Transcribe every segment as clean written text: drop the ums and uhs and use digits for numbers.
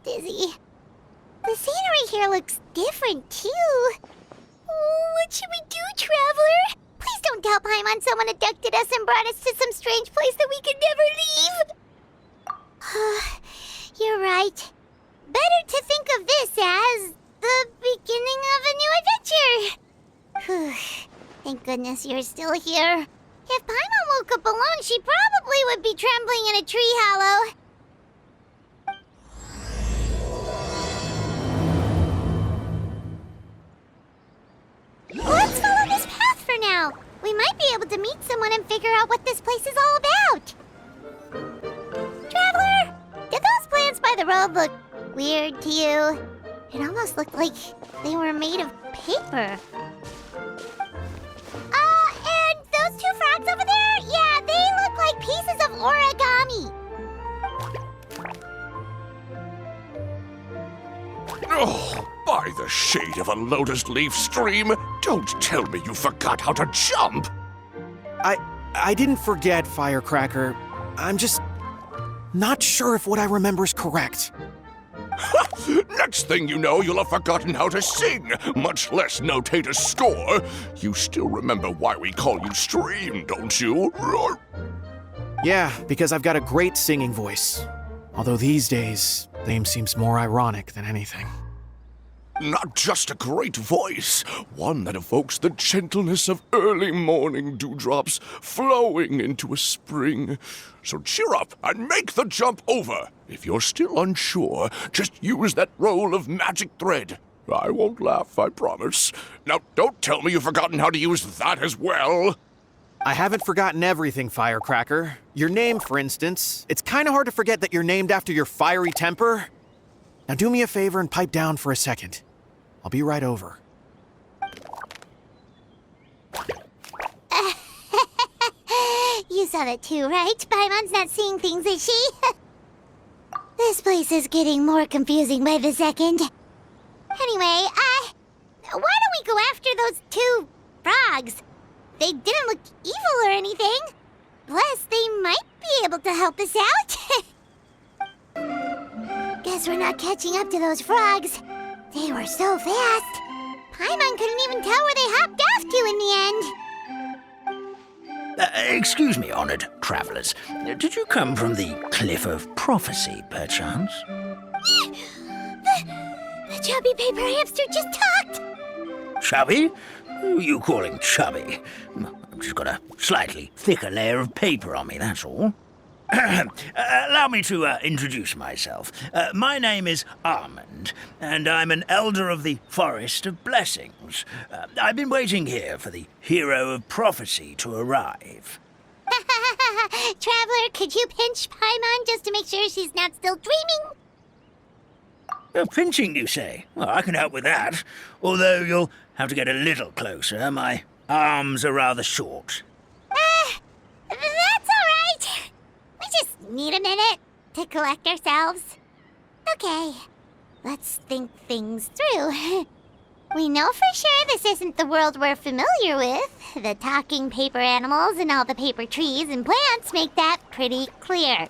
dizzy. The scenery here looks different, too. Oh, what should we do, Traveler? Please don't tell Paimon someone abducted us and brought us to some strange place that we could never leave. You're right. Better to think of this as the beginning of a new adventure. Thank goodness you're still here. If Paimon woke up alone, she probably would be trembling in a tree hollow. Let's follow this path for now. We might be able to meet someone and figure out what this place is all about. Traveler, did those plants by the road look weird to you? It almost looked like they were made of paper. And those two frogs over there? Yeah, they look like pieces of origami. Oh, by the shade of a lotus leaf stream, don't tell me you forgot how to jump! I didn't forget, Firecracker. I'm just not sure if what I remember is correct. Next thing you know, you'll have forgotten how to sing, much less notate a score. You still remember why we call you Stream, don't you? Yeah, because I've got a great singing voice. Although these days, name seems more ironic than anything. Not just a great voice, one that evokes the gentleness of early morning dewdrops flowing into a spring. So cheer up and make the jump over. If you're still unsure, just use that roll of magic thread. I won't laugh, I promise. Now, don't tell me you've forgotten how to use that as well. I haven't forgotten everything, Firecracker. Your name, for instance. It's kind of hard to forget that you're named after your fiery temper. Now do me a favor and pipe down for a second. I'll be right over. You saw that too, right? Paimon's not seeing things, is she? This place is getting more confusing by the second. Anyway, why don't we go after those two frogs? They didn't look evil or anything. Plus, they might be able to help us out. Guess we're not catching up to those frogs. They were so fast. Paimon couldn't even tell where they hopped off to in the end. Excuse me, honored travelers. Did you come from the Cliff of Prophecy, perchance? The chubby paper hamster just talked. Chubby? Who are you calling chubby? I've just got a slightly thicker layer of paper on me, that's all. Allow me to introduce myself. My name is Armand, and I'm an elder of the Forest of Blessings. I've been waiting here for the hero of prophecy to arrive. Traveler, could you pinch Paimon just to make sure she's not still dreaming? Pinching, you say? Well, I can help with that. Although you'll have to get a little closer. My arms are rather short. That's all right. We just need a minute to collect ourselves. Okay, let's think things through. We know for sure this isn't the world we're familiar with. The talking paper animals and all the paper trees and plants make that pretty clear.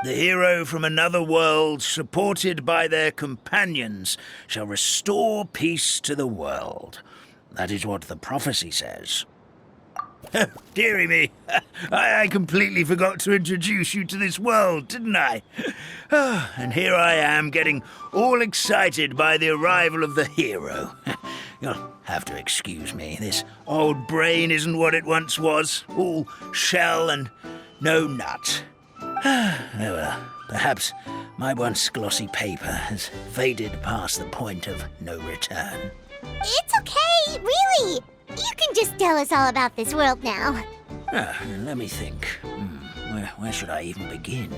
The hero from another world, supported by their companions, shall restore peace to the world. That is what the prophecy says. Dearie me, I completely forgot to introduce you to this world, didn't I? And here I am, getting all excited by the arrival of the hero. You'll have to excuse me. This old brain isn't what it once was, all shell and no nut. Oh well, perhaps my once glossy paper has faded past the point of no return. It's okay, really. You can just tell us all about this world now. Let me think. Where should I even begin?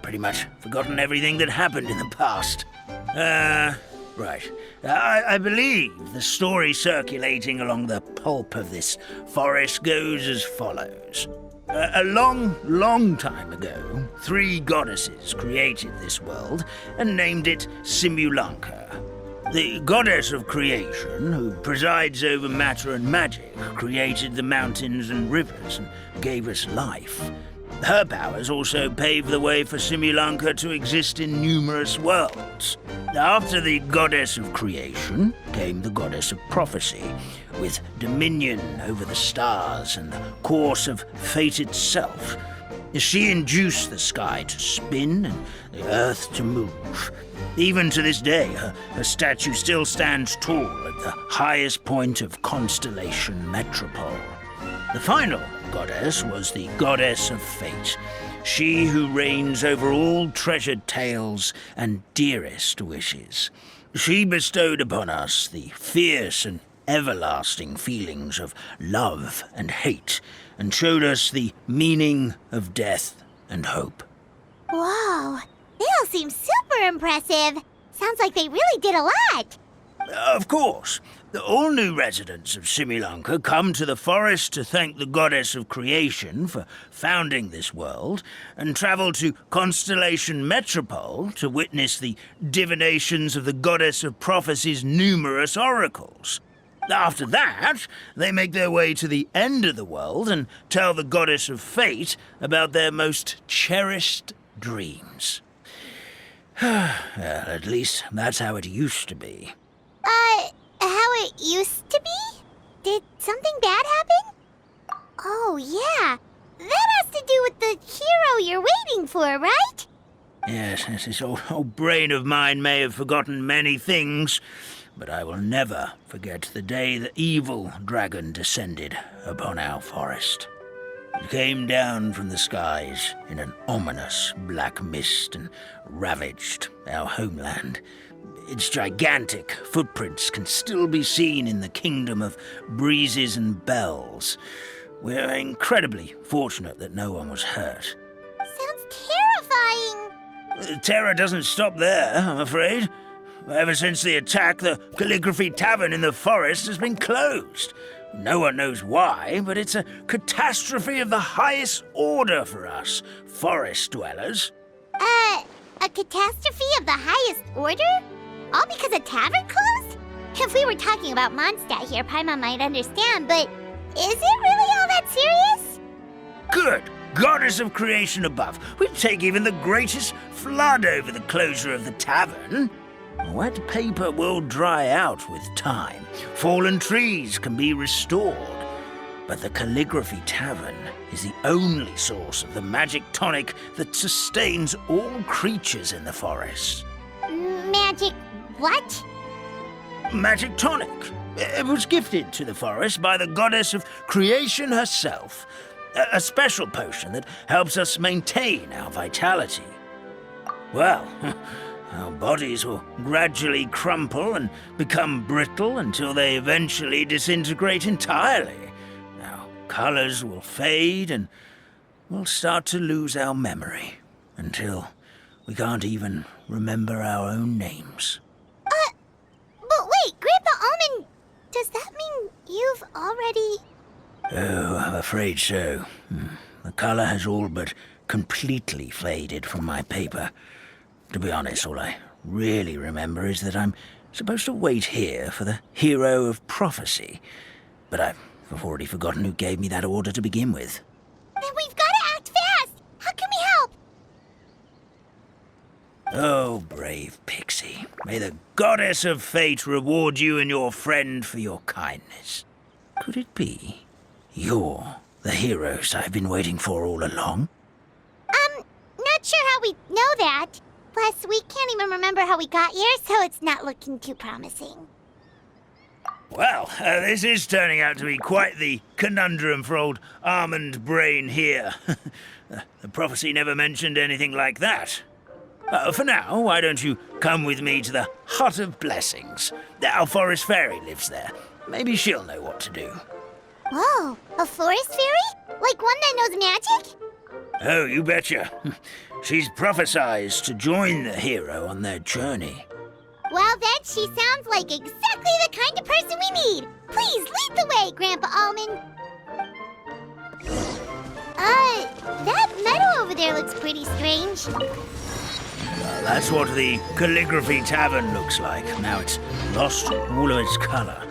Pretty much forgotten everything that happened in the past. Right. I believe the story circulating along the pulp of this forest goes as follows. A long, long time ago, 3 goddesses created this world and named it Simulanka. The goddess of creation, who presides over matter and magic, created the mountains and rivers and gave us life. Her powers also pave the way for Simulanka to exist in numerous worlds. After the goddess of creation came the goddess of prophecy, with dominion over the stars and the course of fate itself. She induced the sky to spin and the earth to move. Even to this day, her statue still stands tall at the highest point of Constellation Metropole. The final goddess was the goddess of fate, she who reigns over all treasured tales and dearest wishes. She bestowed upon us the fierce and everlasting feelings of love and hate, and showed us the meaning of death and hope. Whoa, they all seem super impressive. Sounds like they really did a lot. Of course. All new residents of Simulanka come to the forest to thank the goddess of creation for founding this world, and travel to Constellation Metropole to witness the divinations of the goddess of prophecy's numerous oracles. After that, they make their way to the end of the world and tell the goddess of fate about their most cherished dreams. Well, at least that's how it used to be. How it used to be? Did something bad happen? Oh, yeah. That has to do with the hero you're waiting for, right? Yes, this old brain of mine may have forgotten many things, but I will never forget the day the evil dragon descended upon our forest. It came down from the skies in an ominous black mist and ravaged our homeland. Its gigantic footprints can still be seen in the kingdom of breezes and bells. We're incredibly fortunate that no one was hurt. Sounds terrifying. The terror doesn't stop there, I'm afraid. Ever since the attack, the Calligraphy Tavern in the forest has been closed. No one knows why, but it's a catastrophe of the highest order for us, forest dwellers. A catastrophe of the highest order? All because a tavern closed? If we were talking about Mondstadt here, Paimon might understand, but is it really all that serious? Good! Goddess of creation above. We'd take even the greatest flood over the closure of the tavern. Wet paper will dry out with time. Fallen trees can be restored. But the Calligraphy Tavern is the only source of the magic tonic that sustains all creatures in the forest. Magic what? Magic tonic. It was gifted to the forest by the goddess of creation herself. A special potion that helps us maintain our vitality. Well, our bodies will gradually crumple and become brittle until they eventually disintegrate entirely. Our colors will fade and we'll start to lose our memory until we can't even remember our own names. But wait, Grandpa Almond, does that mean you've already... Oh, I'm afraid so. The color has all but completely faded from my paper. To be honest, all I really remember is that I'm supposed to wait here for the hero of prophecy. But I've already forgotten who gave me that order to begin with. Then we've got to act fast! How can we help? Oh, brave Pixie. May the goddess of fate reward you and your friend for your kindness. Could it be you're the heroes I've been waiting for all along? Not sure how we know that. Plus, we can't even remember how we got here, so it's not looking too promising. Well, this is turning out to be quite the conundrum for old Almond Brain here. The prophecy never mentioned anything like that. For now, why don't you come with me to the Hut of Blessings? Our forest fairy lives there. Maybe she'll know what to do. Whoa, a forest fairy? Like one that knows magic? Oh, you betcha. She's prophesized to join the hero on their journey. Well, then she sounds like exactly the kind of person we need. Please lead the way, Grandpa Almond. That meadow over there looks pretty strange. That's what the Calligraphy Tavern looks like. Now it's lost all of its color.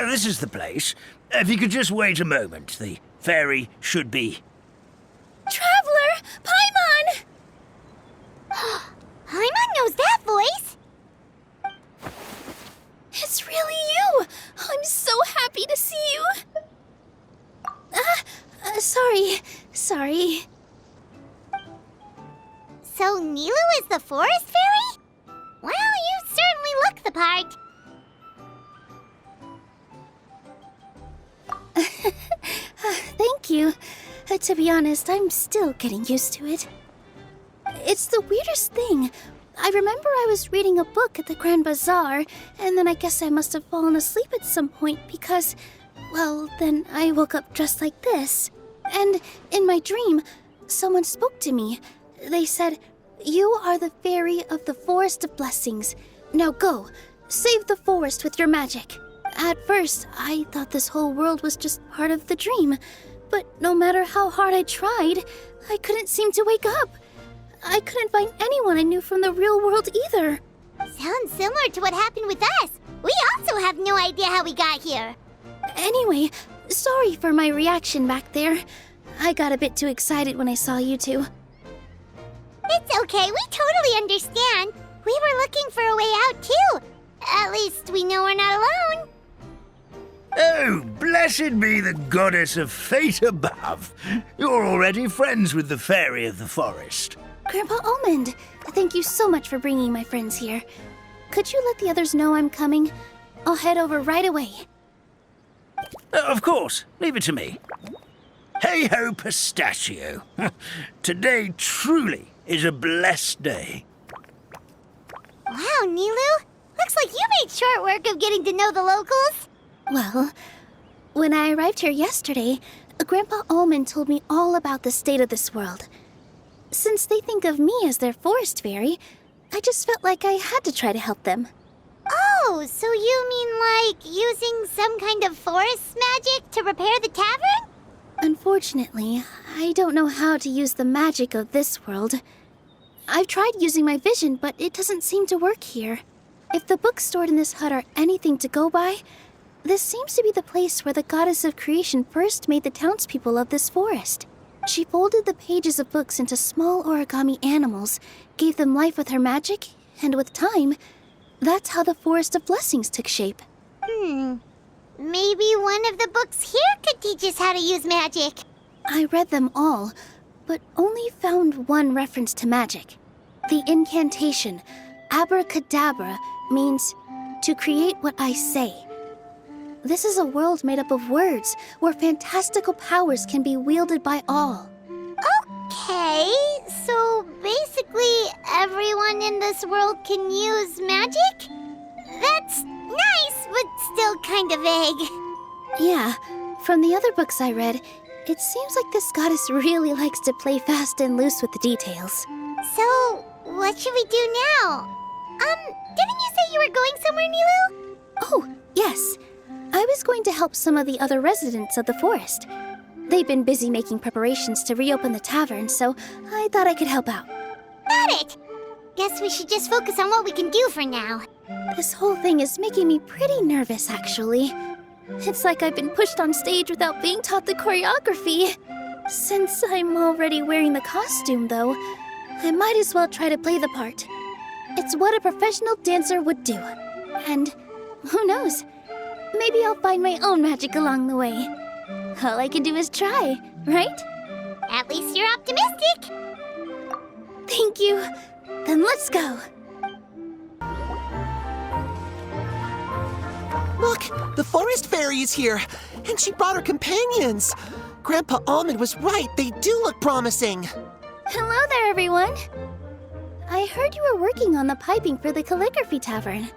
This is the place. If you could just wait a moment, the fairy should be. Traveler! Paimon! Paimon knows that voice! It's really you! I'm so happy to see you! Sorry. So Nilu is the forest fairy? Well, you certainly look the part. Thank you. To be honest, I'm still getting used to it. It's the weirdest thing. I remember I was reading a book at the Grand Bazaar, and then I guess I must have fallen asleep at some point because, well, then I woke up dressed like this. And in my dream, someone spoke to me. They said, "You are the fairy of the Forest of Blessings. Now go, save the forest with your magic." At first, I thought this whole world was just part of the dream, but no matter how hard I tried, I couldn't seem to wake up. I couldn't find anyone I knew from the real world either. Sounds similar to what happened with us. We also have no idea how we got here. Anyway, sorry for my reaction back there. I got a bit too excited when I saw you two. It's okay, we totally understand. We were looking for a way out too. At least we know we're not alone. Oh, blessed be the goddess of fate above. You're already friends with the fairy of the forest. Grandpa Almond, thank you so much for bringing my friends here. Could you let the others know I'm coming? I'll head over right away. Of course, leave it to me. Hey ho, pistachio. Today truly is a blessed day. Wow, Nilu. Looks like you made short work of getting to know the locals. Well, when I arrived here yesterday, Grandpa Almond told me all about the state of this world. Since they think of me as their forest fairy, I just felt like I had to try to help them. Oh, so you mean like using some kind of forest magic to repair the tavern? Unfortunately, I don't know how to use the magic of this world. I've tried using my vision, but it doesn't seem to work here. If the books stored in this hut are anything to go by, this seems to be the place where the goddess of creation first made the townspeople of this forest. She folded the pages of books into small origami animals, gave them life with her magic, and with time, that's how the Forest of Blessings took shape. Maybe one of the books here could teach us how to use magic. I read them all, but only found one reference to magic. The incantation, abracadabra, means to create what I say. This is a world made up of words, where fantastical powers can be wielded by all. Okay, so basically everyone in this world can use magic? That's nice, but still kind of vague. Yeah, from the other books I read, it seems like this goddess really likes to play fast and loose with the details. So, what should we do now? Didn't you say you were going somewhere, Nilu? Oh, yes. I was going to help some of the other residents of the forest. They've been busy making preparations to reopen the tavern, so I thought I could help out. Got it! Guess we should just focus on what we can do for now. This whole thing is making me pretty nervous, actually. It's like I've been pushed on stage without being taught the choreography. Since I'm already wearing the costume, though, I might as well try to play the part. It's what a professional dancer would do. And who knows? Maybe I'll find my own magic along the way. All I can do is try, right? At least you're optimistic. Thank you. Then let's go. Look, the forest fairy is here, and she brought her companions. Grandpa Almond was right. They do look promising. Hello there, everyone. I heard you were working on the piping for the calligraphy tavern.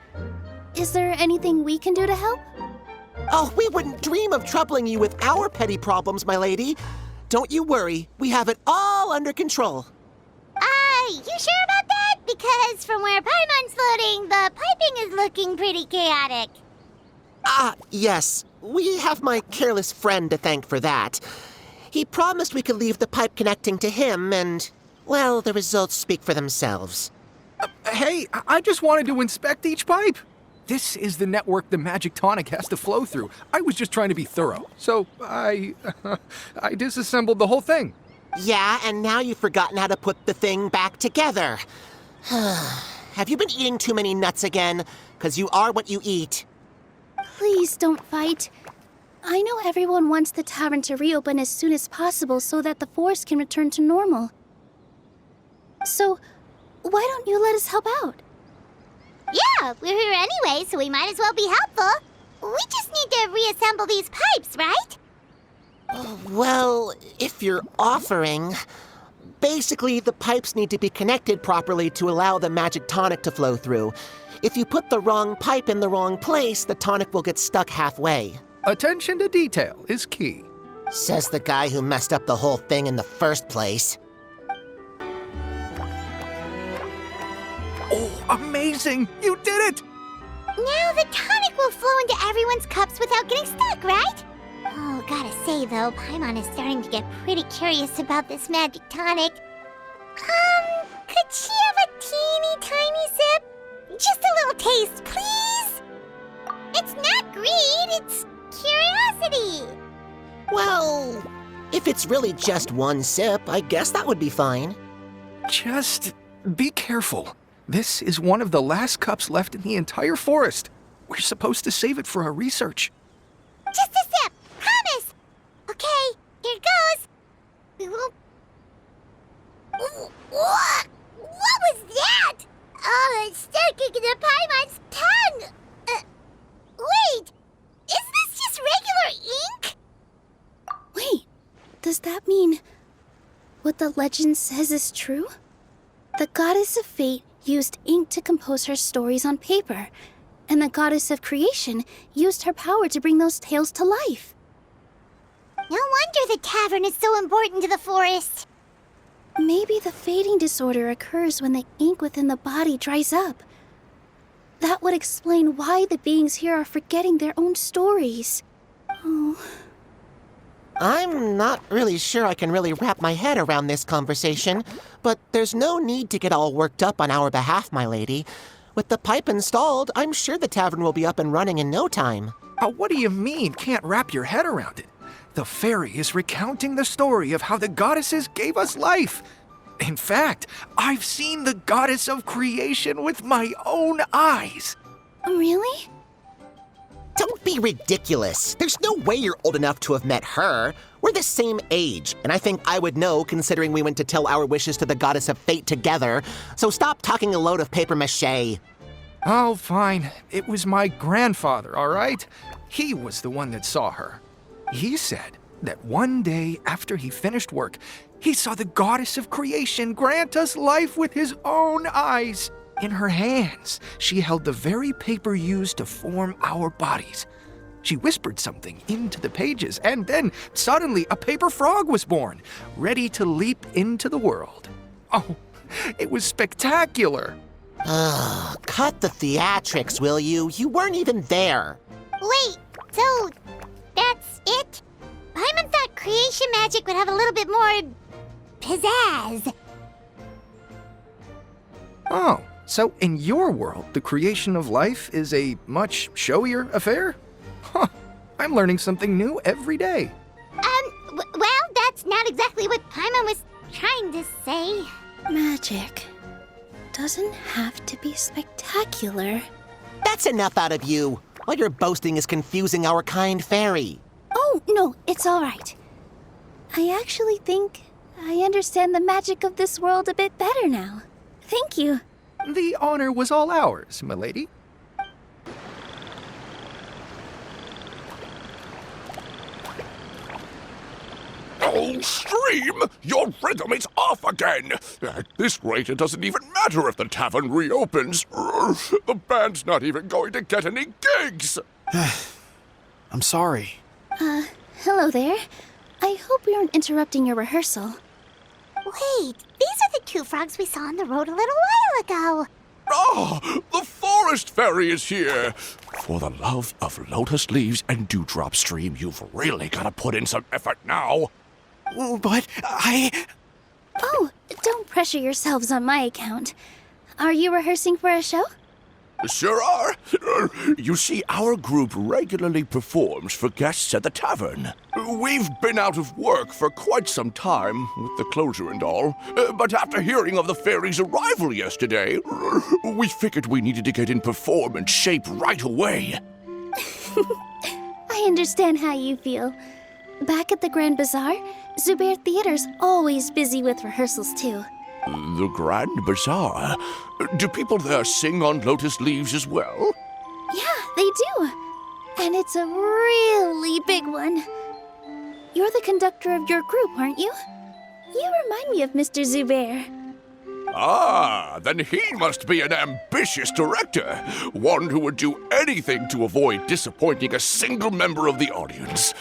Is there anything we can do to help? Oh, we wouldn't dream of troubling you with our petty problems, my lady. Don't you worry. We have it all under control. You sure about that? Because from where Paimon's floating, the piping is looking pretty chaotic. Yes. We have my careless friend to thank for that. He promised we could leave the pipe connecting to him, and, well, the results speak for themselves. Hey, I just wanted to inspect each pipe. This is the network the magic tonic has to flow through. I was just trying to be thorough, so I disassembled the whole thing. Yeah, and now you've forgotten how to put the thing back together. Have you been eating too many nuts again? 'Cause you are what you eat. Please don't fight. I know everyone wants the tavern to reopen as soon as possible so that the forest can return to normal. So, why don't you let us help out? Yeah, we're here anyway, so we might as well be helpful. We just need to reassemble these pipes, right? Well, if you're offering... Basically, the pipes need to be connected properly to allow the magic tonic to flow through. If you put the wrong pipe in the wrong place, the tonic will get stuck halfway. Attention to detail is key. Says the guy who messed up the whole thing in the first place. Oh, amazing! You did it! Now the tonic will flow into everyone's cups without getting stuck, right? Oh, gotta say though, Paimon is starting to get pretty curious about this magic tonic. Could she have a teeny tiny sip? Just a little taste, please? It's not greed, it's curiosity. Well, if it's really just one sip, I guess that would be fine. Just be careful. This is one of the last cups left in the entire forest. We're supposed to save it for our research. Just a sip, promise. Okay, here it goes. We will... What was that? Oh, it's sticking to Paimon's tongue. Wait, is this just regular ink? Wait, does that mean what the legend says is true? The goddess of fate used ink to compose her stories on paper, and the goddess of creation used her power to bring those tales to life. No wonder the tavern is so important to the forest. Maybe the fading disorder occurs when the ink within the body dries up. That would explain why the beings here are forgetting their own stories. Oh. I'm not really sure I can really wrap my head around this conversation, but there's no need to get all worked up on our behalf, my lady. With the pipe installed, I'm sure the tavern will be up and running in no time. What do you mean, can't wrap your head around it? The fairy is recounting the story of how the goddesses gave us life. In fact, I've seen the goddess of creation with my own eyes. Really? Don't be ridiculous. There's no way you're old enough to have met her. We're the same age, and I think I would know considering we went to tell our wishes to the goddess of fate together. So stop talking a load of papier-mâché. Oh, fine. It was my grandfather, all right? He was the one that saw her. He said that one day after he finished work, he saw the goddess of creation grant us life with his own eyes. In her hands, she held the very paper used to form our bodies. She whispered something into the pages, and then suddenly a paper frog was born, ready to leap into the world. Oh, it was spectacular. Cut the theatrics, will you? You weren't even there. Wait, so that's it? Paimon thought creation magic would have a little bit more pizzazz. Oh, so in your world, the creation of life is a much showier affair? Huh, I'm learning something new every day. Well, that's not exactly what Paimon was trying to say. Magic doesn't have to be spectacular. That's enough out of you. All your boasting is confusing our kind fairy. Oh, no, it's all right. I actually think I understand the magic of this world a bit better now. Thank you. The honor was all ours, milady. Oh, Stream! Your rhythm is off again! At this rate, it doesn't even matter if the tavern reopens. The band's not even going to get any gigs! I'm sorry. Hello there. I hope we aren't interrupting your rehearsal. Wait, these are the two frogs we saw on the road a little while ago. Ah, the forest fairy is here! For the love of lotus leaves and dewdrop, Stream, you've really got to put in some effort now. But Oh, don't pressure yourselves on my account. Are you rehearsing for a show? Sure are. You see, our group regularly performs for guests at the tavern. We've been out of work for quite some time, with the closure and all. But after hearing of the fairy's arrival yesterday, we figured we needed to get in performance shape right away. I understand how you feel. Back at the Grand Bazaar, Zubair Theater's always busy with rehearsals too. The Grand Bazaar? Do people there sing on lotus leaves as well? Yeah, they do. And it's a really big one. You're the conductor of your group, aren't you? You remind me of Mr. Zubair. Ah, then he must be an ambitious director. One who would do anything to avoid disappointing a single member of the audience.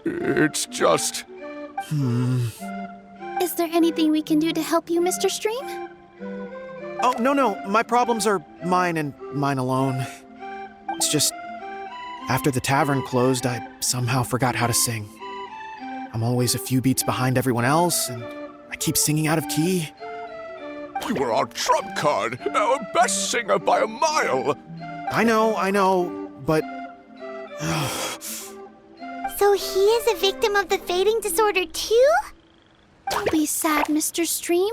It's just... Is there anything we can do to help you, Mr. Stream? Oh, no. My problems are mine and mine alone. It's just, after the tavern closed, I somehow forgot how to sing. I'm always a few beats behind everyone else, and I keep singing out of key. You were our trump card, our best singer by a mile. I know, but... So he is a victim of the fading disorder too? Don't be sad, Mr. Stream.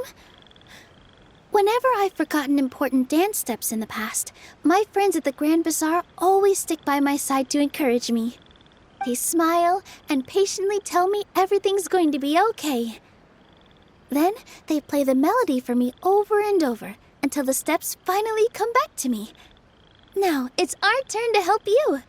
Whenever I've forgotten important dance steps in the past, my friends at the Grand Bazaar always stick by my side to encourage me. They smile and patiently tell me everything's going to be okay. Then they play the melody for me over and over until the steps finally come back to me. Now it's our turn to help you.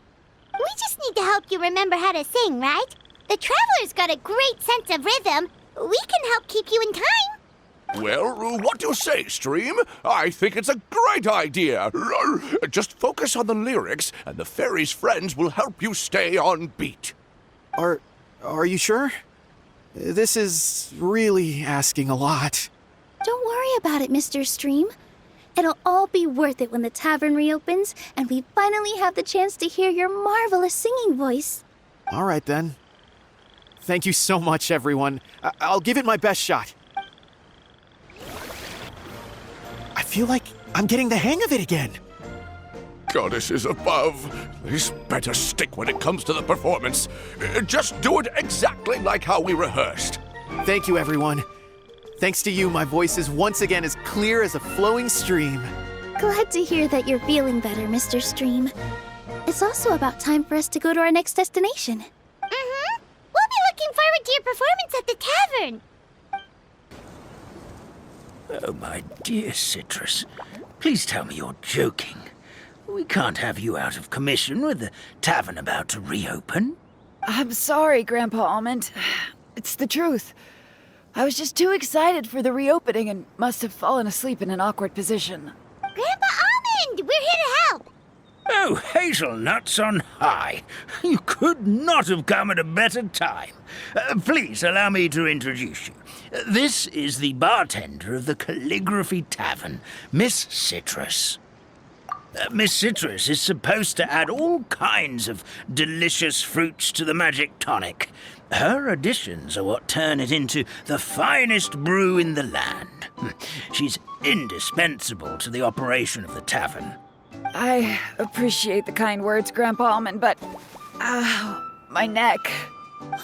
We just need to help you remember how to sing, right? The Traveler's got a great sense of rhythm. We can help keep you in time. Well, what do you say, Stream? I think it's a great idea. Just focus on the lyrics, and the fairy's friends will help you stay on beat. Are you sure? This is really asking a lot. Don't worry about it, Mr. Stream. It'll all be worth it when the tavern reopens and we finally have the chance to hear your marvelous singing voice. All right, then. Thank you so much, everyone. I'll give it my best shot. I feel like I'm getting the hang of it again. Goddesses above, this better stick when it comes to the performance. Just do it exactly like how we rehearsed. Thank you, everyone. Thanks to you, my voice is once again as clear as a flowing stream. Glad to hear that you're feeling better, Mr. Stream. It's also about time for us to go to our next destination. Mm-hmm. We'll be looking forward to your performance at the tavern. Oh, my dear Citrus, please tell me you're joking. We can't have you out of commission with the tavern about to reopen. I'm sorry, Grandpa Almond. It's the truth. I was just too excited for the reopening and must have fallen asleep in an awkward position. Grandpa Almond, we're here to help. Oh, hazelnuts on high. You could not have come at a better time. Please allow me to introduce you. This is the bartender of the Calligraphy Tavern, Miss Citrus. Miss Citrus is supposed to add all kinds of delicious fruits to the magic tonic. Her additions are what turn it into the finest brew in the land. She's indispensable to the operation of the tavern. I appreciate the kind words, Grandpa Almond, but... my neck.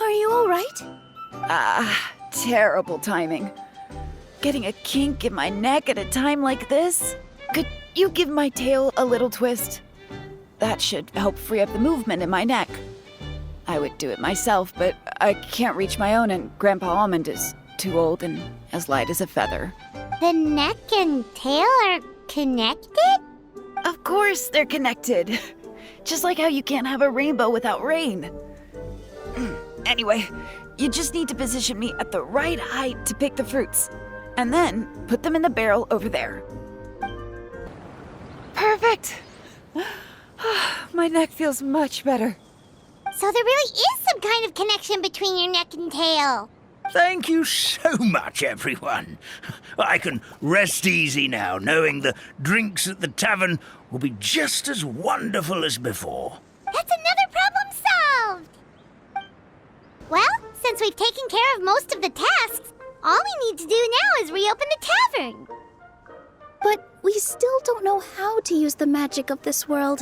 Are you all right? Terrible timing. Getting a kink in my neck at a time like this? Could you give my tail a little twist? That should help free up the movement in my neck. I would do it myself, but I can't reach my own, and Grandpa Almond is too old and as light as a feather. The neck and tail are connected? Of course they're connected. Just like how you can't have a rainbow without rain. Anyway, you just need to position me at the right height to pick the fruits, and then put them in the barrel over there. Perfect! My neck feels much better. So there really is some kind of connection between your neck and tail. Thank you so much, everyone. I can rest easy now, knowing the drinks at the tavern will be just as wonderful as before. That's another problem solved! Well, since we've taken care of most of the tasks, all we need to do now is reopen the tavern. But we still don't know how to use the magic of this world.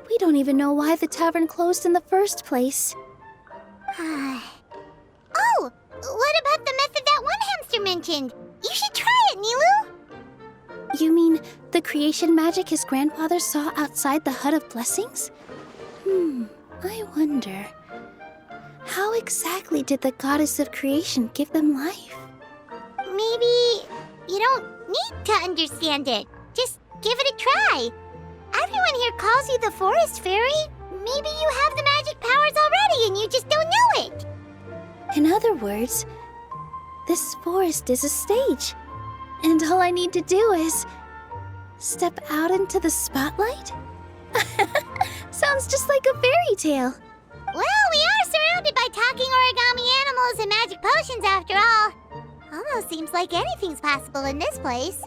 We don't even know why the tavern closed in the first place. Oh, what about the method that one hamster mentioned? You should try it, Nilu! You mean the creation magic his grandfather saw outside the Hut of Blessings? I wonder. How exactly did the goddess of creation give them life? Maybe you don't need to understand it. Just give it a try. Everyone here calls you the Forest Fairy. Maybe you have the magic powers already and you just don't know it. In other words, this forest is a stage. And all I need to do is step out into the spotlight? Sounds just like a fairy tale. Well, we are surrounded by talking origami animals and magic potions after all. Almost seems like anything's possible in this place.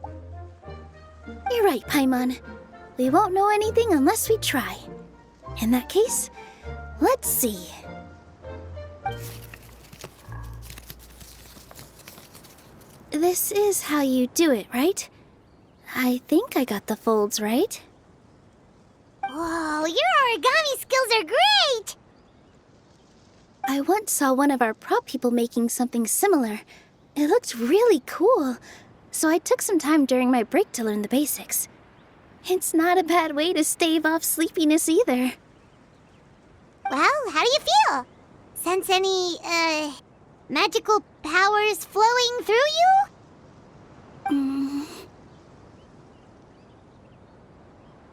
You're right, Paimon. We won't know anything unless we try. In that case, let's see. This is how you do it, right? I think I got the folds right. Whoa, your origami skills are great! I once saw one of our prop people making something similar. It looked really cool, so I took some time during my break to learn the basics. It's not a bad way to stave off sleepiness either. Well, how do you feel? Sense any, magical powers flowing through you?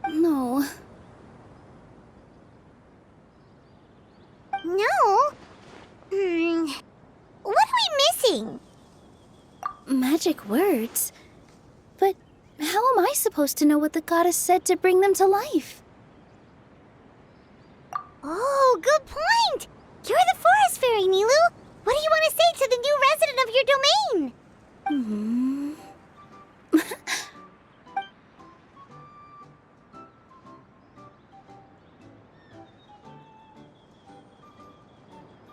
No. No? What are we missing? Magic words? But how am I supposed to know what the goddess said to bring them to life? Oh, good point! You're the Forest Fairy, Nilu! What do you want to say to the new resident of your domain?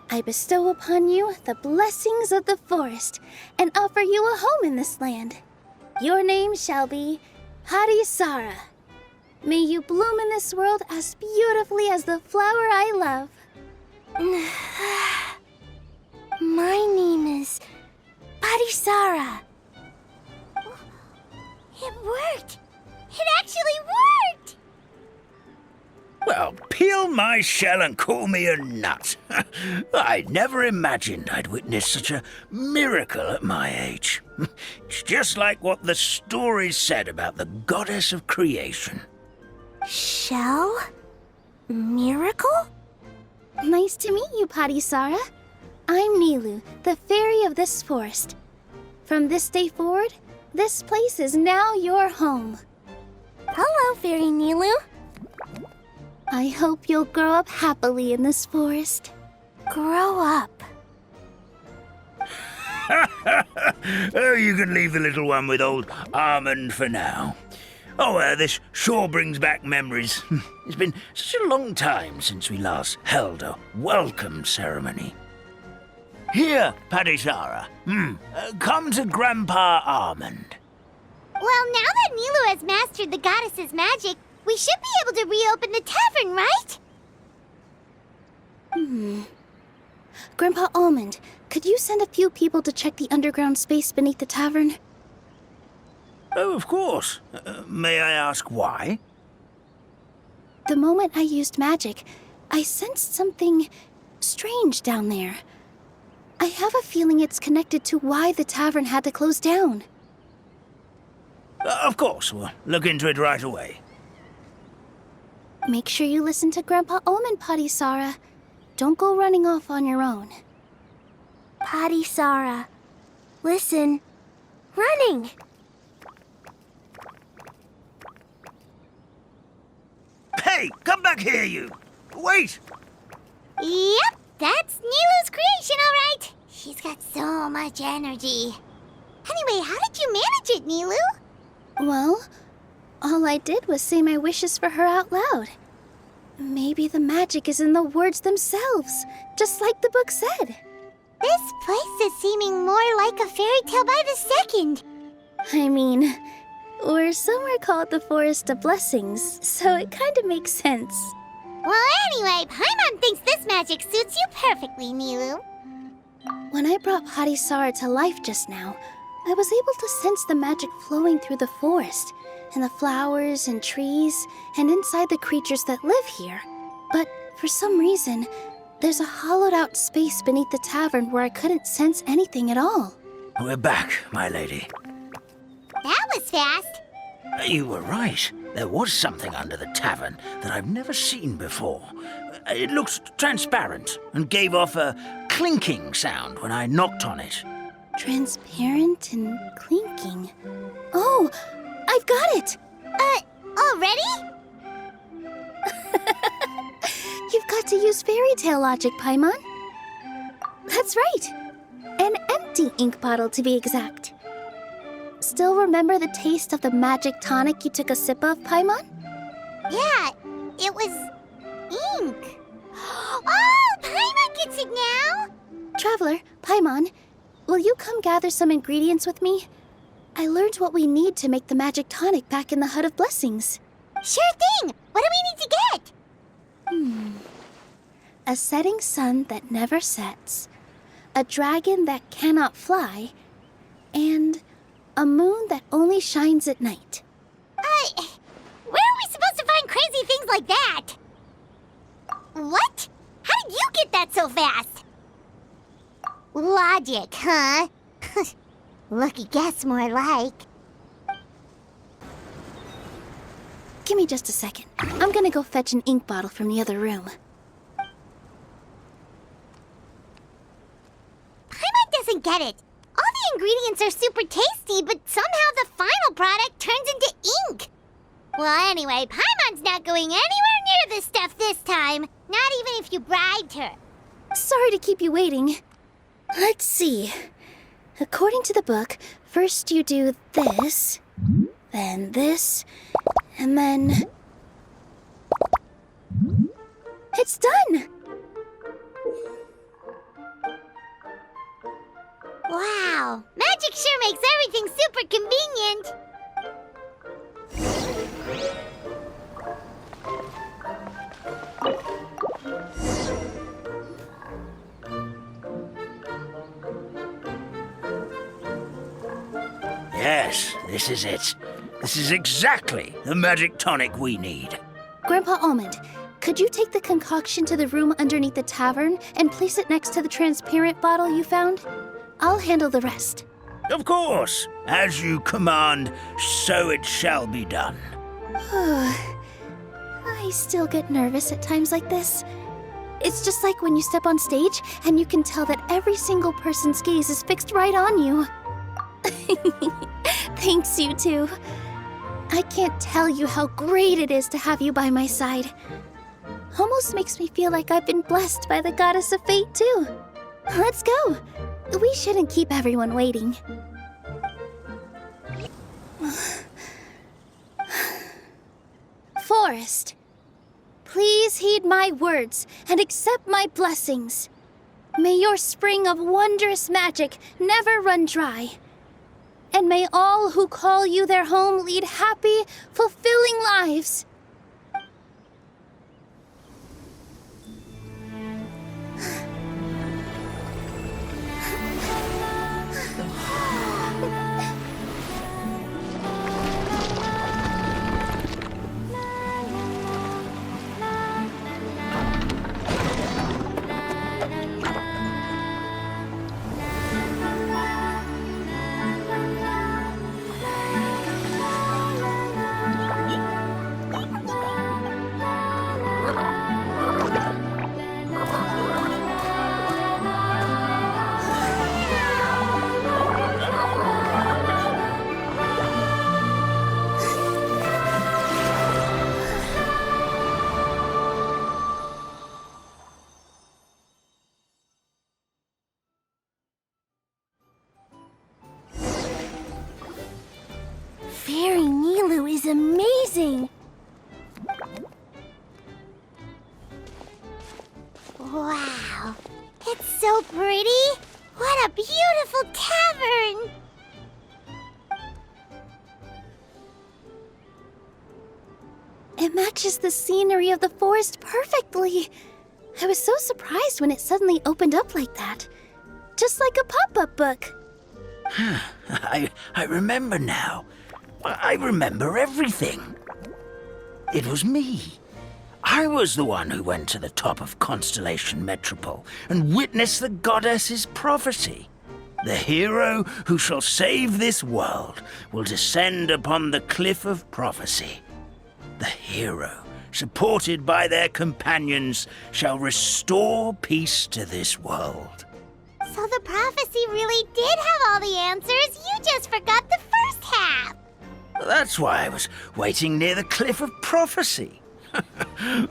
I bestow upon you the blessings of the forest and offer you a home in this land. Your name shall be Hadisara. May you bloom in this world as beautifully as the flower I love. My name is Padisara. It worked! It actually worked! Well, peel my shell and call me a nut. I never imagined I'd witness such a miracle at my age. It's just like what the stories said about the goddess of creation. Shell? Miracle? Nice to meet you, Padisara. I'm Nilu, the fairy of this forest. From this day forward, this place is now your home. Hello, Fairy Nilu. I hope you'll grow up happily in this forest. Grow up. Oh, you can leave the little one with old Almond for now. Oh, this sure brings back memories. It's been such a long time since we last held a welcome ceremony. Here, Padisara. Come to Grandpa Almond. Well, now that Nilu has mastered the goddess's magic, we should be able to reopen the tavern, right? Grandpa Almond, could you send a few people to check the underground space beneath the tavern? Oh, of course. May I ask why? The moment I used magic, I sensed something strange down there. I have a feeling it's connected to why the tavern had to close down. Of course, we'll look into it right away. Make sure you listen to Grandpa Almond, Padisara. Don't go running off on your own. Padisara, listen. Running! Hey, come back here, you! Wait! Yep, that's Nilu's creation, all right. She's got so much energy. Anyway, how did you manage it, Nilu? Well, all I did was say my wishes for her out loud. Maybe the magic is in the words themselves, just like the book said. This place is seeming more like a fairy tale by the second. I mean, Or somewhere called the Forest of Blessings, so it kind of makes sense. Well, anyway, Paimon thinks this magic suits you perfectly, Nilu. When I brought Hadisara to life just now, I was able to sense the magic flowing through the forest, and the flowers and trees, and inside the creatures that live here. But for some reason, there's a hollowed out space beneath the tavern where I couldn't sense anything at all. We're back, my lady. That was fast. You were right. There was something under the tavern that I've never seen before. It looked transparent and gave off a clinking sound when I knocked on it. Transparent and clinking. Oh, I've got it! Already? You've got to use fairy tale logic, Paimon. That's right. An empty ink bottle, to be exact. Still remember the taste of the magic tonic you took a sip of, Paimon? Yeah, it was ink. Oh, Paimon gets it now! Traveler, Paimon, will you come gather some ingredients with me? I learned what we need to make the magic tonic back in the Hut of Blessings. Sure thing! What do we need to get? A setting sun that never sets, a dragon that cannot fly, and a moon that only shines at night. Where are we supposed to find crazy things like that? What? How did you get that so fast? Logic, huh? Lucky guess, more like. Give me just a second. I'm gonna go fetch an ink bottle from the other room. Paimon doesn't get it. All the ingredients are super tasty, but somehow the final product turns into ink. Well, anyway, Paimon's not going anywhere near this stuff this time. Not even if you bribed her. Sorry to keep you waiting. Let's see. According to the book, first you do this, then this, and then... It's done! Wow, magic sure makes everything super convenient. Yes, this is it. This is exactly the magic tonic we need. Grandpa Almond, could you take the concoction to the room underneath the tavern and place it next to the transparent bottle you found? I'll handle the rest. Of course. As you command, so it shall be done. I still get nervous at times like this. It's just like when you step on stage and you can tell that every single person's gaze is fixed right on you. Thanks, you two. I can't tell you how great it is to have you by my side. Almost makes me feel like I've been blessed by the goddess of fate, too. Let's go. We shouldn't keep everyone waiting. Forest, please heed my words and accept my blessings. May your spring of wondrous magic never run dry. And may all who call you their home lead happy, fulfilling lives. Fairy Nilu is amazing! Wow, it's so pretty. What a beautiful tavern. matches the scenery of the forest perfectly. I was so surprised when it suddenly opened up like that. Just like a pop-up book. I remember now. I remember everything. It was me. I was the one who went to the top of Constellation Metropole and witnessed the goddess's prophecy. The hero who shall save this world will descend upon the cliff of prophecy. The hero, supported by their companions, shall restore peace to this world. So the prophecy really did have all the answers. You just forgot the first half. That's why I was waiting near the cliff of prophecy.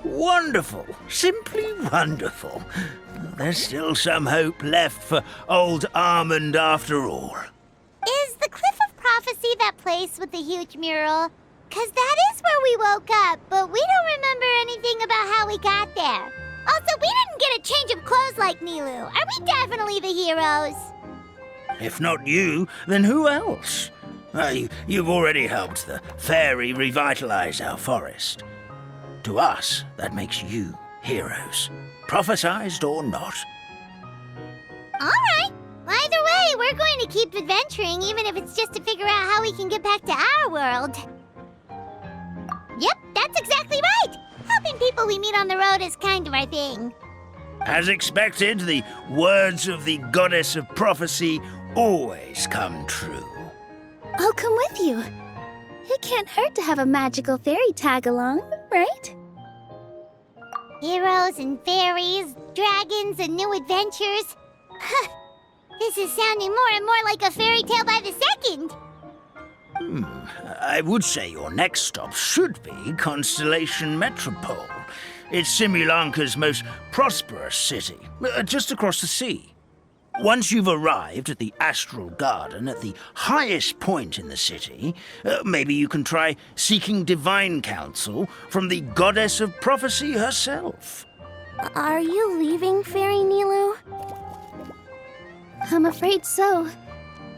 Wonderful. Simply wonderful. There's still some hope left for old Armand after all. Is the Cliff of Prophecy that place with the huge mural? 'Cause that is where we woke up, but we don't remember anything about how we got there. Also, we didn't get a change of clothes like Nilu. Are we definitely the heroes? If not you, then who else? You've already helped the fairy revitalize our forest. To us, that makes you heroes, prophesized or not. All right. Either way, we're going to keep adventuring, even if it's just to figure out how we can get back to our world. Yep, that's exactly right. Helping people we meet on the road is kind of our thing. As expected, the words of the goddess of prophecy always come true. I'll come with you. It can't hurt to have a magical fairy tag along, right? Heroes and fairies, dragons and new adventures. This is sounding more and more like a fairy tale by the second. I would say your next stop should be Constellation Metropole. It's Simulanka's most prosperous city, just across the sea. Once you've arrived at the Astral Garden at the highest point in the city, maybe you can try seeking divine counsel from the goddess of prophecy herself. Are you leaving, Fairy Nilu? I'm afraid so.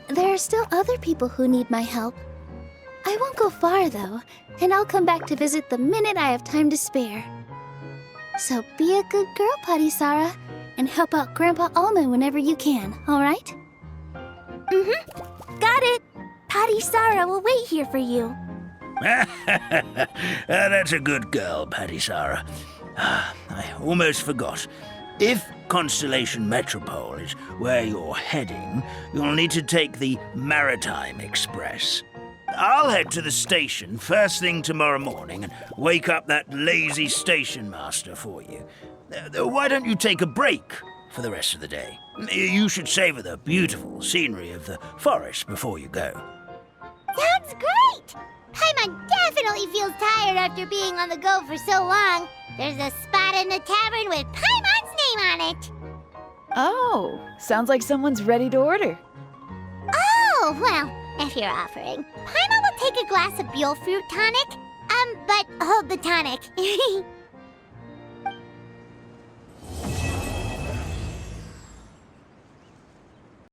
There are still other people who need my help. I won't go far, though, and I'll come back to visit the minute I have time to spare. So be a good girl, Patisara, and help out Grandpa Alma whenever you can, all right? Got it! Patisara will wait here for you. That's a good girl, Patisara. I almost forgot. If Constellation Metropole is where you're heading, you'll need to take the Maritime Express. I'll head to the station first thing tomorrow morning and wake up that lazy station master for you. Why don't you take a break for the rest of the day? You should savor the beautiful scenery of the forest before you go. Sounds great! Paimon definitely feels tired after being on the go for so long. There's a spot in the tavern with Paimon's name on it. Oh, sounds like someone's ready to order. Oh, well, if you're offering. Paimon will take a glass of Buell fruit tonic. But hold the tonic.